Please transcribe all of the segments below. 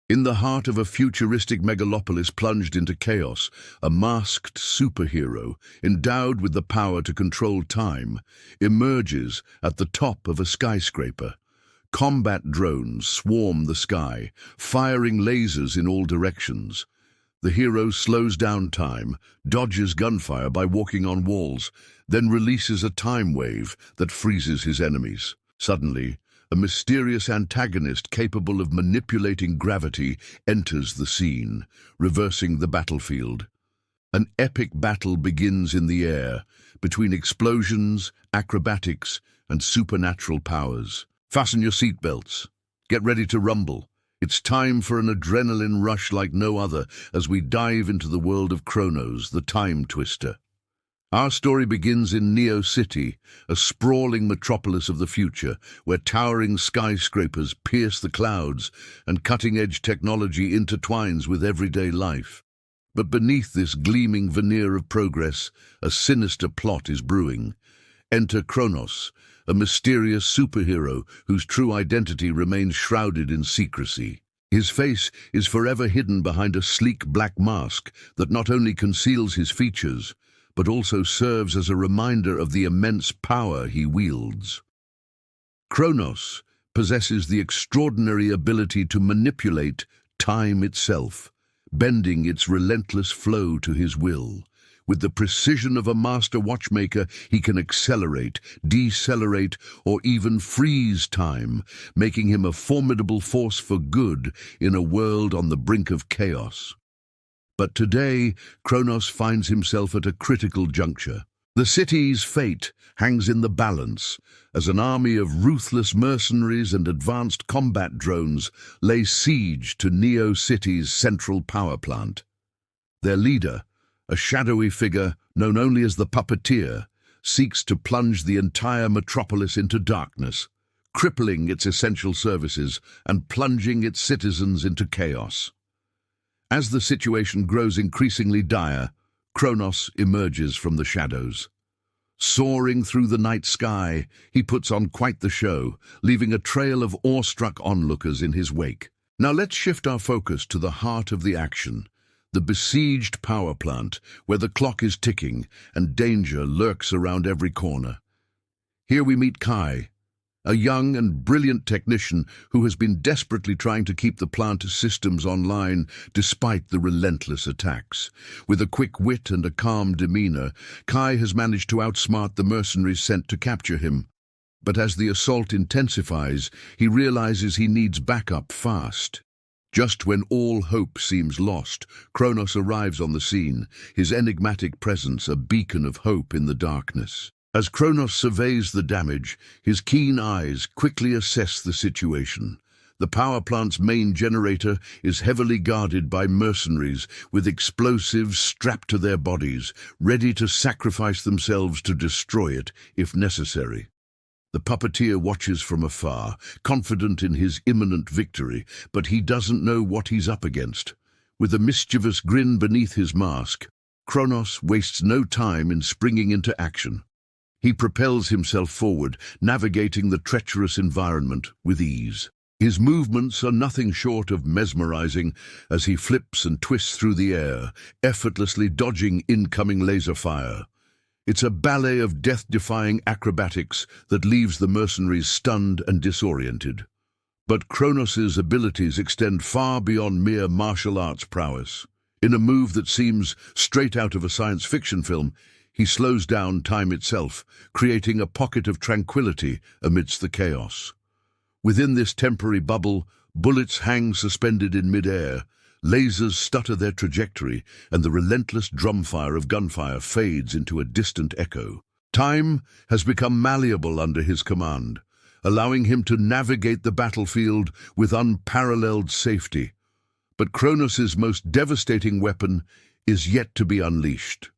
In the heart of a futuristic megalopolis plunged into chaos, a masked superhero, endowed with the power to control time, emerges at the top of a skyscraper. Combat drones swarm the sky, firing lasers in all directions. The hero slows down time, dodges gunfire by walking on walls, then releases a time wave that freezes his enemies. Suddenly, a mysterious antagonist capable of manipulating gravity enters the scene, reversing the battlefield. An epic battle begins in the air, between explosions, acrobatics, and supernatural powers. Fasten your seatbelts. Get ready to rumble. It's time for an adrenaline rush like no other as we dive into the world of Chronos, the Time Twister. Our story begins in Neo City, a sprawling metropolis of the future, where towering skyscrapers pierce the clouds and cutting-edge technology intertwines with everyday life. But beneath this gleaming veneer of progress, a sinister plot is brewing. Enter Chronos, a mysterious superhero whose true identity remains shrouded in secrecy. His face is forever hidden behind a sleek black mask that not only conceals his features, but also serves as a reminder of the immense power he wields. Chronos possesses the extraordinary ability to manipulate time itself, bending its relentless flow to his will. With the precision of a master watchmaker, he can accelerate, decelerate, or even freeze time, making him a formidable force for good in a world on the brink of chaos. But today, Chronos finds himself at a critical juncture. The city's fate hangs in the balance as an army of ruthless mercenaries and advanced combat drones lay siege to Neo City's central power plant. Their leader, a shadowy figure known only as the Puppeteer, seeks to plunge the entire metropolis into darkness, crippling its essential services and plunging its citizens into chaos. As the situation grows increasingly dire, Chronos emerges from the shadows. Soaring through the night sky, he puts on quite the show, leaving a trail of awestruck onlookers in his wake. Now let's shift our focus to the heart of the action, the besieged power plant, where the clock is ticking and danger lurks around every corner. Here we meet Kai, a young and brilliant technician who has been desperately trying to keep the plant systems online despite the relentless attacks. With a quick wit and a calm demeanor, Kai has managed to outsmart the mercenaries sent to capture him. But as the assault intensifies, he realizes he needs backup fast. Just when all hope seems lost, Chronos arrives on the scene, his enigmatic presence a beacon of hope in the darkness. As Chronos surveys the damage, his keen eyes quickly assess the situation. The power plant's main generator is heavily guarded by mercenaries with explosives strapped to their bodies, ready to sacrifice themselves to destroy it if necessary. The Puppeteer watches from afar, confident in his imminent victory, but he doesn't know what he's up against. With a mischievous grin beneath his mask, Chronos wastes no time in springing into action. He propels himself forward, navigating the treacherous environment with ease. His movements are nothing short of mesmerizing as he flips and twists through the air, effortlessly dodging incoming laser fire. It's a ballet of death-defying acrobatics that leaves the mercenaries stunned and disoriented. But Chronos's abilities extend far beyond mere martial arts prowess. In a move that seems straight out of a science fiction film, he slows down time itself, creating a pocket of tranquility amidst the chaos. Within this temporary bubble, bullets hang suspended in mid-air, lasers stutter their trajectory, and the relentless drumfire of gunfire fades into a distant echo. Time has become malleable under his command, allowing him to navigate the battlefield with unparalleled safety. But Chronos's most devastating weapon is yet to be unleashed.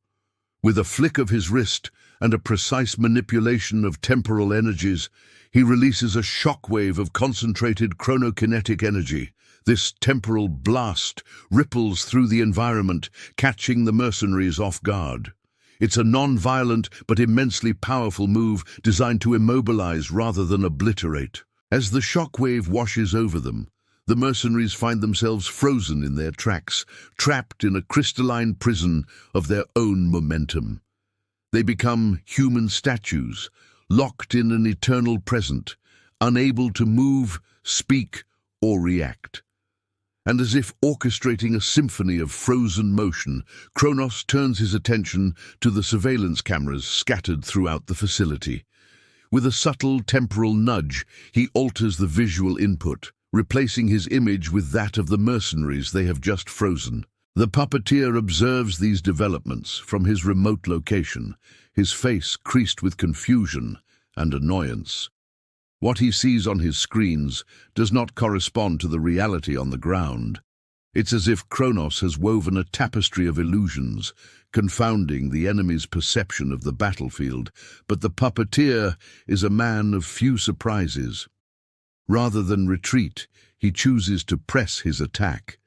With a flick of his wrist and a precise manipulation of temporal energies, he releases a shockwave of concentrated chronokinetic energy. This temporal blast ripples through the environment, catching the mercenaries off guard. It's a non-violent but immensely powerful move designed to immobilize rather than obliterate. As the shockwave washes over them, the mercenaries find themselves frozen in their tracks, trapped in a crystalline prison of their own momentum. They become human statues, locked in an eternal present, unable to move, speak, or react. And as if orchestrating a symphony of frozen motion, Kronos turns his attention to the surveillance cameras scattered throughout the facility. With a subtle temporal nudge, he alters the visual input, replacing his image with that of the mercenaries they have just frozen. The puppeteer observes these developments from his remote location, his face creased with confusion and annoyance. What he sees on his screens does not correspond to the reality on the ground. It's as if Kronos has woven a tapestry of illusions, confounding the enemy's perception of the battlefield, but the puppeteer is a man of few surprises. Rather than retreat, he chooses to press his attack.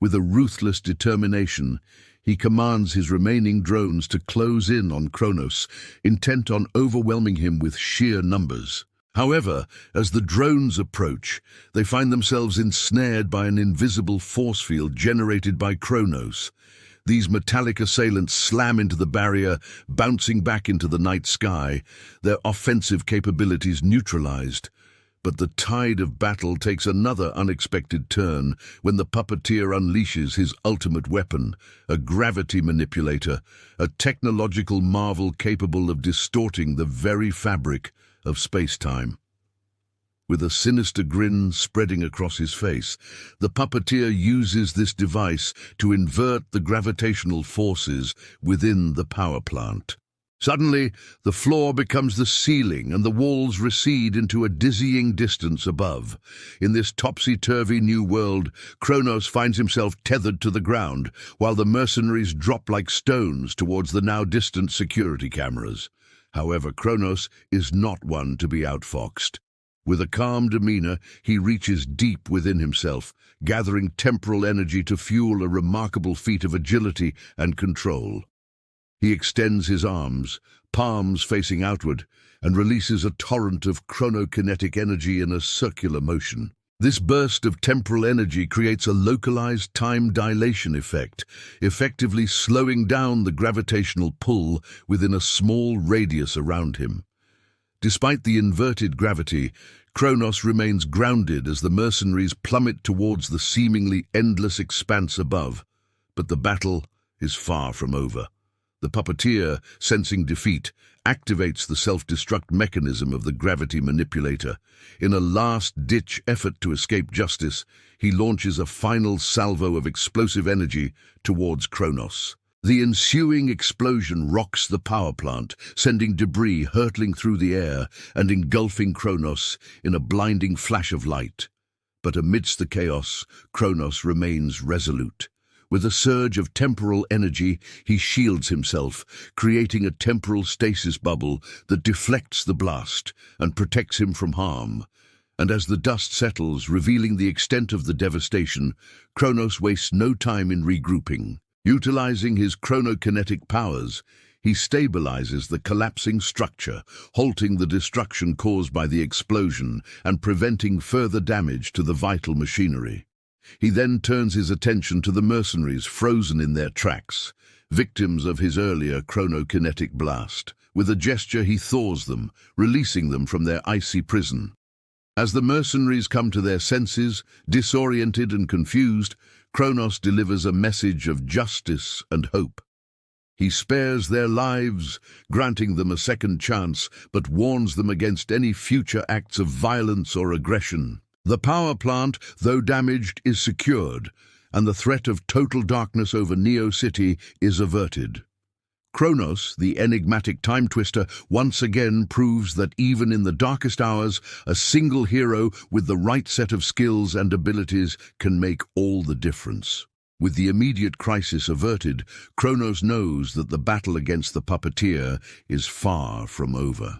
With a ruthless determination, he commands his remaining drones to close in on Kronos, intent on overwhelming him with sheer numbers. However, as the drones approach, they find themselves ensnared by an invisible force field generated by Kronos. These metallic assailants slam into the barrier, bouncing back into the night sky, their offensive capabilities neutralized. But the tide of battle takes another unexpected turn when the puppeteer unleashes his ultimate weapon, a gravity manipulator, a technological marvel capable of distorting the very fabric of space-time. With a sinister grin spreading across his face, the puppeteer uses this device to invert the gravitational forces within the power plant. Suddenly, the floor becomes the ceiling and the walls recede into a dizzying distance above. In this topsy-turvy new world, Kronos finds himself tethered to the ground, while the mercenaries drop like stones towards the now distant security cameras. However, Kronos is not one to be outfoxed. With a calm demeanor, he reaches deep within himself, gathering temporal energy to fuel a remarkable feat of agility and control. He extends his arms, palms facing outward, and releases a torrent of chronokinetic energy in a circular motion. This burst of temporal energy creates a localized time dilation effect, effectively slowing down the gravitational pull within a small radius around him. Despite the inverted gravity, Kronos remains grounded as the mercenaries plummet towards the seemingly endless expanse above. But the battle is far from over. The puppeteer, sensing defeat, activates the self-destruct mechanism of the gravity manipulator. In a last-ditch effort to escape justice, he launches a final salvo of explosive energy towards Kronos. The ensuing explosion rocks the power plant, sending debris hurtling through the air and engulfing Kronos in a blinding flash of light. But amidst the chaos, Kronos remains resolute. With a surge of temporal energy, he shields himself, creating a temporal stasis bubble that deflects the blast and protects him from harm. And as the dust settles, revealing the extent of the devastation, Kronos wastes no time in regrouping. Utilizing his chronokinetic powers, he stabilizes the collapsing structure, halting the destruction caused by the explosion and preventing further damage to the vital machinery. He then turns his attention to the mercenaries frozen in their tracks, victims of his earlier chronokinetic blast. With a gesture, he thaws them, releasing them from their icy prison. As the mercenaries come to their senses, disoriented and confused, Kronos delivers a message of justice and hope. He spares their lives, granting them a second chance, but warns them against any future acts of violence or aggression. The power plant, though damaged, is secured, and the threat of total darkness over Neo City is averted. Kronos, the enigmatic time twister, once again proves that even in the darkest hours, a single hero with the right set of skills and abilities can make all the difference. With the immediate crisis averted, Kronos knows that the battle against the puppeteer is far from over.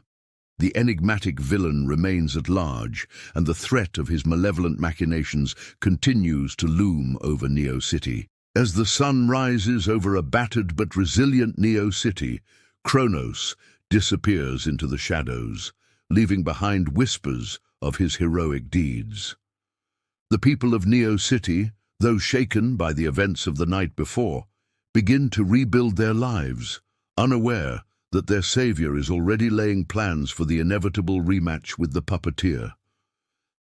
The enigmatic villain remains at large, and the threat of his malevolent machinations continues to loom over Neo City. As the sun rises over a battered but resilient Neo City, Kronos disappears into the shadows, leaving behind whispers of his heroic deeds. The people of Neo City, though shaken by the events of the night before, begin to rebuild their lives, unaware that their savior is already laying plans for the inevitable rematch with the puppeteer.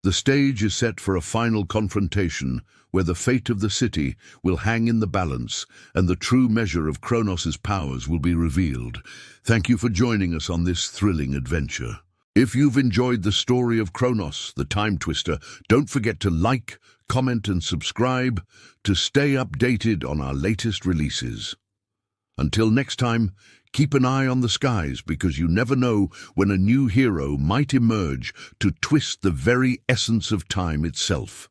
The stage is set for a final confrontation where the fate of the city will hang in the balance and the true measure of Kronos' powers will be revealed. Thank you for joining us on this thrilling adventure. If you've enjoyed the story of Kronos, the Time Twister, don't forget to like, comment and subscribe to stay updated on our latest releases. Until next time, keep an eye on the skies because you never know when a new hero might emerge to twist the very essence of time itself.